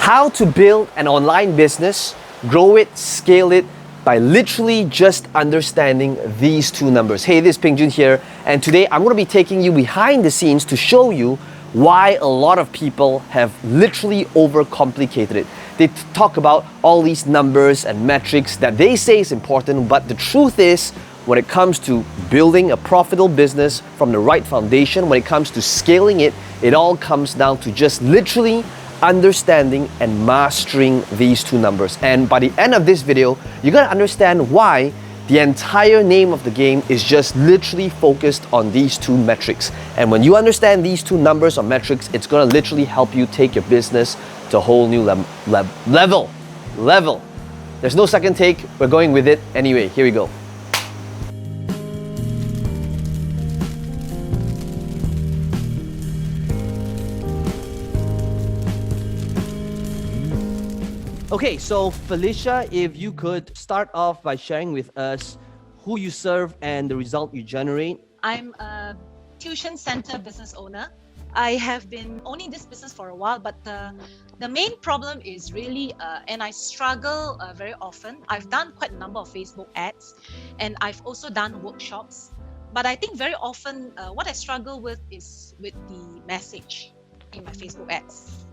how to build an online business, grow it, scale it by literally just understanding these two numbers. Hey, this is Peng Joon here, and today I'm going to be taking you behind the scenes to show you why a lot of people have literally overcomplicated it. They talk about all these numbers and metrics that they say is important, but the truth is, when it comes to building a profitable business from the right foundation, when it comes to scaling it, it all comes down to just literally understanding and mastering these two numbers. And by the end of this video, you're gonna understand why the entire name of the game is just literally focused on these two metrics. And when you understand these two numbers or metrics, it's gonna literally help you take your business to a whole new level. There's no second take, we're going with it anyway. Here we go. Okay, so Felicia, if you could start off by sharing with us who you serve and the result you generate. I'm a tuition center business owner. I have been owning this business for a while, but the main problem is really, and I struggle very often. I've done quite a number of Facebook ads, and I've also done workshops. But I think very often what I struggle with is with the message in my Facebook ads.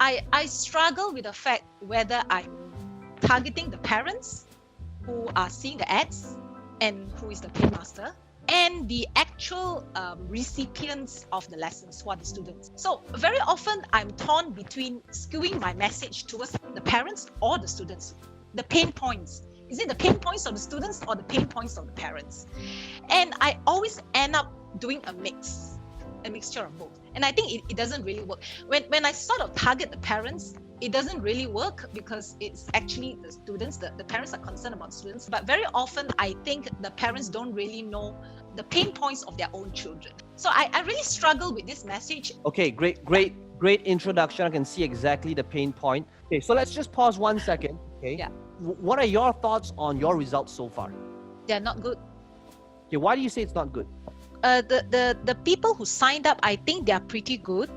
I struggle with the fact whether I'm targeting the parents who are seeing the ads and who is the paymaster, and the actual recipients of the lessons, who are the students. So very often I'm torn between skewing my message towards the parents or the students. The pain points. Is it the pain points of the students or the pain points of the parents? And I always end up doing a mixture of both. And I think it doesn't really work. When I sort of target the parents, it doesn't really work because it's actually the students, the parents are concerned about students. But very often, I think the parents don't really know the pain points of their own children. So I really struggle with this message. Okay, great introduction. I can see exactly the pain point. Okay, so let's just pause 1 second. Okay. Yeah. What are your thoughts on your results so far? They're not good. Okay, why do you say it's not good? The people who signed up, I think they are pretty good,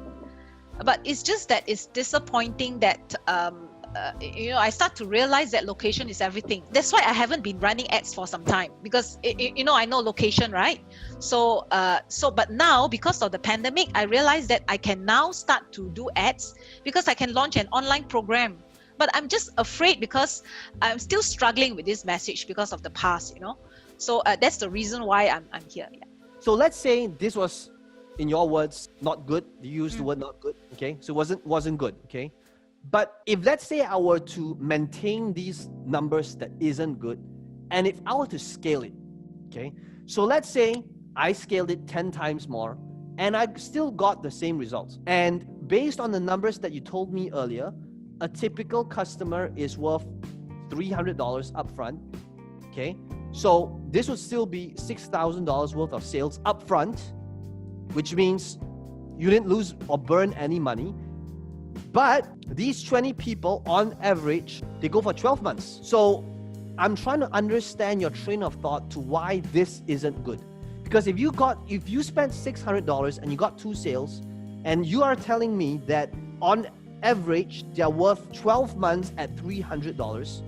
but it's just that it's disappointing that I start to realize that location is everything. That's why I haven't been running ads for some time, because I know location, right? So but now, because of the pandemic, I realized that I can now start to do ads because I can launch an online program. But I'm just afraid because I'm still struggling with this message because of the past, So that's the reason why I'm here. Yeah. So let's say this was, in your words, not good. You used the word not good, okay? So it wasn't good, okay? But if, let's say, I were to maintain these numbers that isn't good, and if I were to scale it, okay? So let's say I scaled it 10 times more, and I still got the same results. And based on the numbers that you told me earlier, a typical customer is worth $300 upfront, okay? So this would still be $6,000 worth of sales upfront, which means you didn't lose or burn any money. But these 20 people, on average, they go for 12 months. So I'm trying to understand your train of thought to why this isn't good. Because if you spent $600 and you got 2 sales, and you are telling me that on average, they're worth 12 months at $300,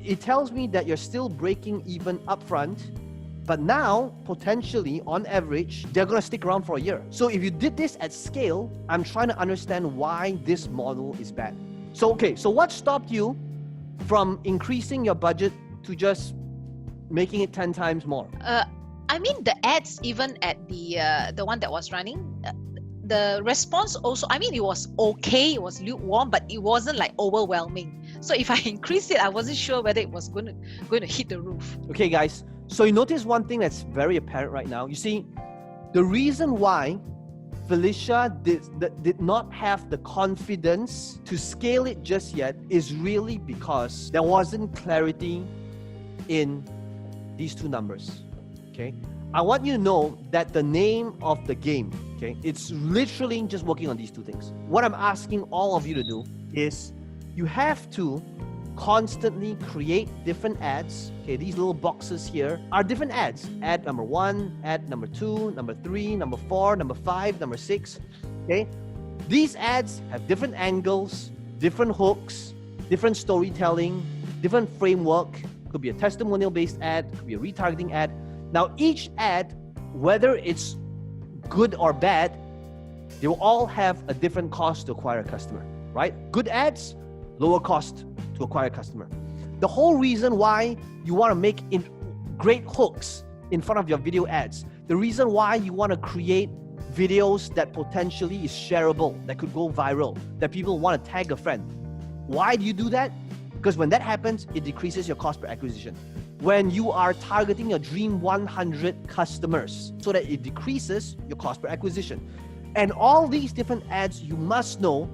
it tells me that you're still breaking even upfront, but now, potentially, on average, they're gonna stick around for a year. So if you did this at scale, I'm trying to understand why this model is bad. So what stopped you from increasing your budget to just making it 10 times more? I mean, the ads, even at the one that was running, the response also, I mean, it was okay, it was lukewarm, but it wasn't like overwhelming. So if I increased it, I wasn't sure whether it was going to hit the roof. Okay, guys. So you notice one thing that's very apparent right now. You see, the reason why Felicia did not have the confidence to scale it just yet is really because there wasn't clarity in these two numbers. Okay, I want you to know that the name of the game, okay, it's literally just working on these two things. What I'm asking all of you to do is you have to constantly create different ads. Okay, these little boxes here are different ads. Ad number 1, ad number 2, number 3, number 4, number 5, number 6. Okay, these ads have different angles, different hooks, different storytelling, different framework. Could be a testimonial-based ad, could be a retargeting ad. Now, each ad, whether it's good or bad, they will all have a different cost to acquire a customer, right? Good ads, lower cost to acquire a customer. The whole reason why you want to make great hooks in front of your video ads, the reason why you want to create videos that potentially is shareable, that could go viral, that people want to tag a friend. Why do you do that? Because when that happens, it decreases your cost per acquisition. When you are targeting your dream 100 customers, so that it decreases your cost per acquisition. And all these different ads, you must know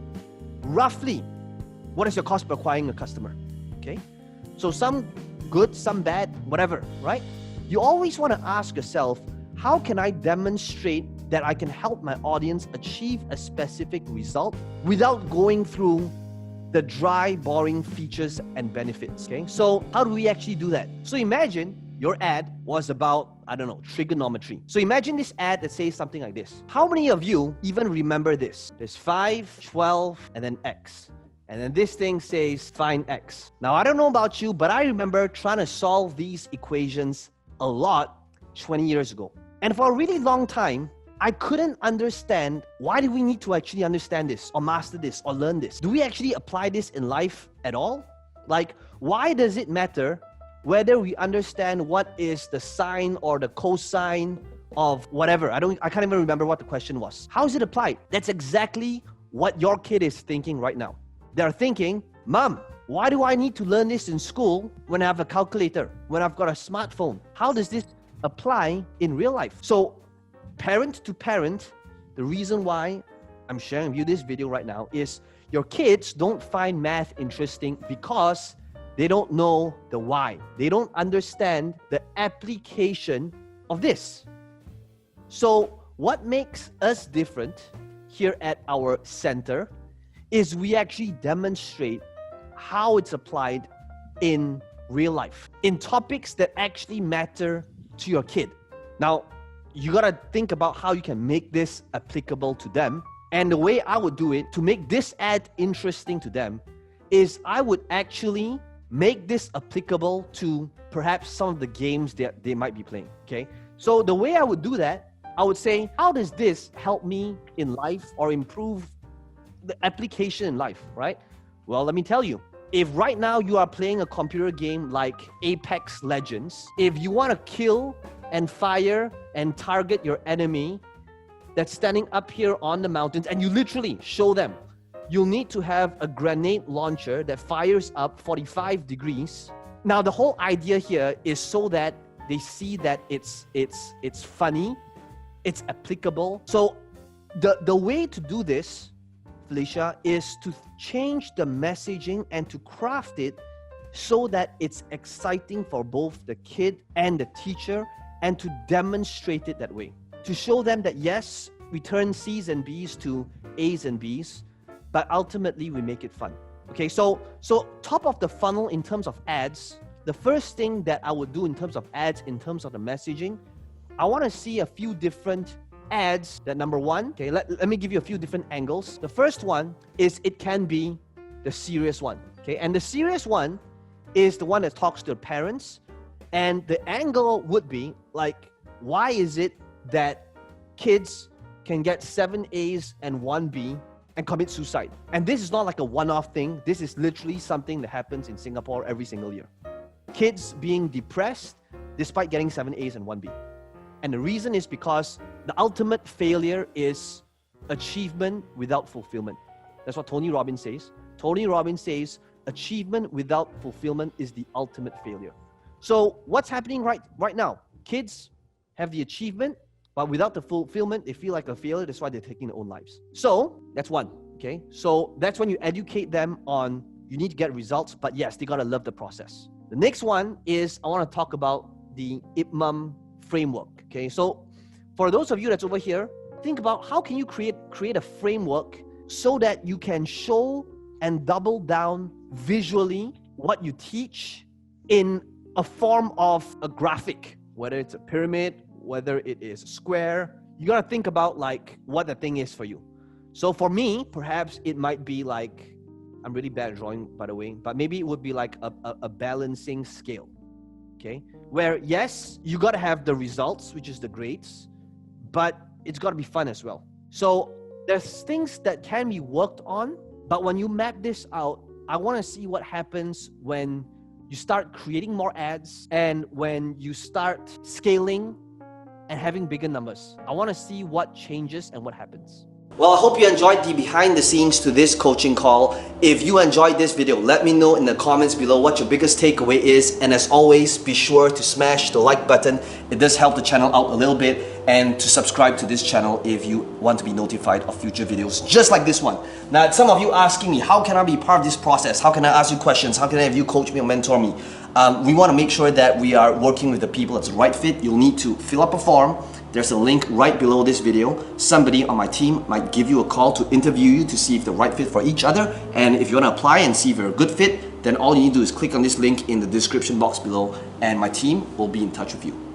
roughly what is your cost per acquiring a customer, okay? So some good, some bad, whatever, right? You always want to ask yourself, how can I demonstrate that I can help my audience achieve a specific result without going through the dry, boring features and benefits, okay? So how do we actually do that? So imagine your ad was about, I don't know, trigonometry. So imagine this ad that says something like this. How many of you even remember this? There's 5, 12, and then X. And then this thing says find X. Now, I don't know about you, but I remember trying to solve these equations a lot 20 years ago. And for a really long time, I couldn't understand why do we need to actually understand this or master this or learn this? Do we actually apply this in life at all? Like, why does it matter whether we understand what is the sine or the cosine of whatever? I can't even remember what the question was. How is it applied? That's exactly what your kid is thinking right now. They're thinking, Mom, why do I need to learn this in school when I have a calculator, when I've got a smartphone? How does this apply in real life? So parent to parent, the reason why I'm sharing with you this video right now is your kids don't find math interesting because they don't know the why. They don't understand the application of this. So what makes us different here at our center is we actually demonstrate how it's applied in real life, in topics that actually matter to your kid. Now, you gotta think about how you can make this applicable to them. And the way I would do it to make this ad interesting to them is I would actually make this applicable to perhaps some of the games that they might be playing, okay? So the way I would do that, I would say, how does this help me in life or improve the application in life, right? Well, let me tell you, if right now you are playing a computer game like Apex Legends, if you want to kill and fire and target your enemy that's standing up here on the mountains and you literally show them, you'll need to have a grenade launcher that fires up 45 degrees. Now, the whole idea here is so that they see that it's funny, it's applicable. So the way to do this, Felicia, is to change the messaging and to craft it so that it's exciting for both the kid and the teacher, and to demonstrate it that way. To show them that yes, we turn C's and B's to A's and B's, but ultimately we make it fun. Okay, so top of the funnel in terms of ads, the first thing that I would do in terms of ads, in terms of the messaging, I want to see a few different ads. That number one, okay, let me give you a few different angles. The first one is it can be the serious one, okay? And the serious one is the one that talks to the parents, and the angle would be like, why is it that kids can get 7 A's and 1 B and commit suicide? And this is not like a one-off thing. This is literally something that happens in Singapore every single year. Kids being depressed despite getting 7 A's and 1 B. And the reason is because the ultimate failure is achievement without fulfillment. That's what Tony Robbins says. Tony Robbins says achievement without fulfillment is the ultimate failure. So what's happening right now? Kids have the achievement, but without the fulfillment, they feel like a failure. That's why they're taking their own lives. So that's one, okay? So that's when you educate them on, you need to get results, but yes, they gotta love the process. The next one is, I wanna talk about the IPMAM framework, okay? So for those of you that's over here, think about how can you create a framework so that you can show and double down visually what you teach in a form of a graphic, whether it's a pyramid, whether it is a square. You gotta think about like what the thing is for you. So for me, perhaps it might be like I'm really bad at drawing, by the way, but maybe it would be like a balancing scale, okay? Where yes, you got to have the results, which is the grades, but it's got to be fun as well. So there's things that can be worked on, but when you map this out, I want to see what happens when you start creating more ads and when you start scaling and having bigger numbers. I want to see what changes and what happens. Well, I hope you enjoyed the behind the scenes to this coaching call. If you enjoyed this video, let me know in the comments below what your biggest takeaway is. And as always, be sure to smash the like button. It does help the channel out a little bit. And to subscribe to this channel if you want to be notified of future videos just like this one. Now, some of you asking me, how can I be part of this process? How can I ask you questions? How can I have you coach me or mentor me? We want to make sure that we are working with the people that's the right fit. You'll need to fill up a form. There's a link right below this video. Somebody on my team might give you a call to interview you to see if they're right fit for each other. And if you want to apply and see if you're a good fit, then all you need to do is click on this link in the description box below and my team will be in touch with you.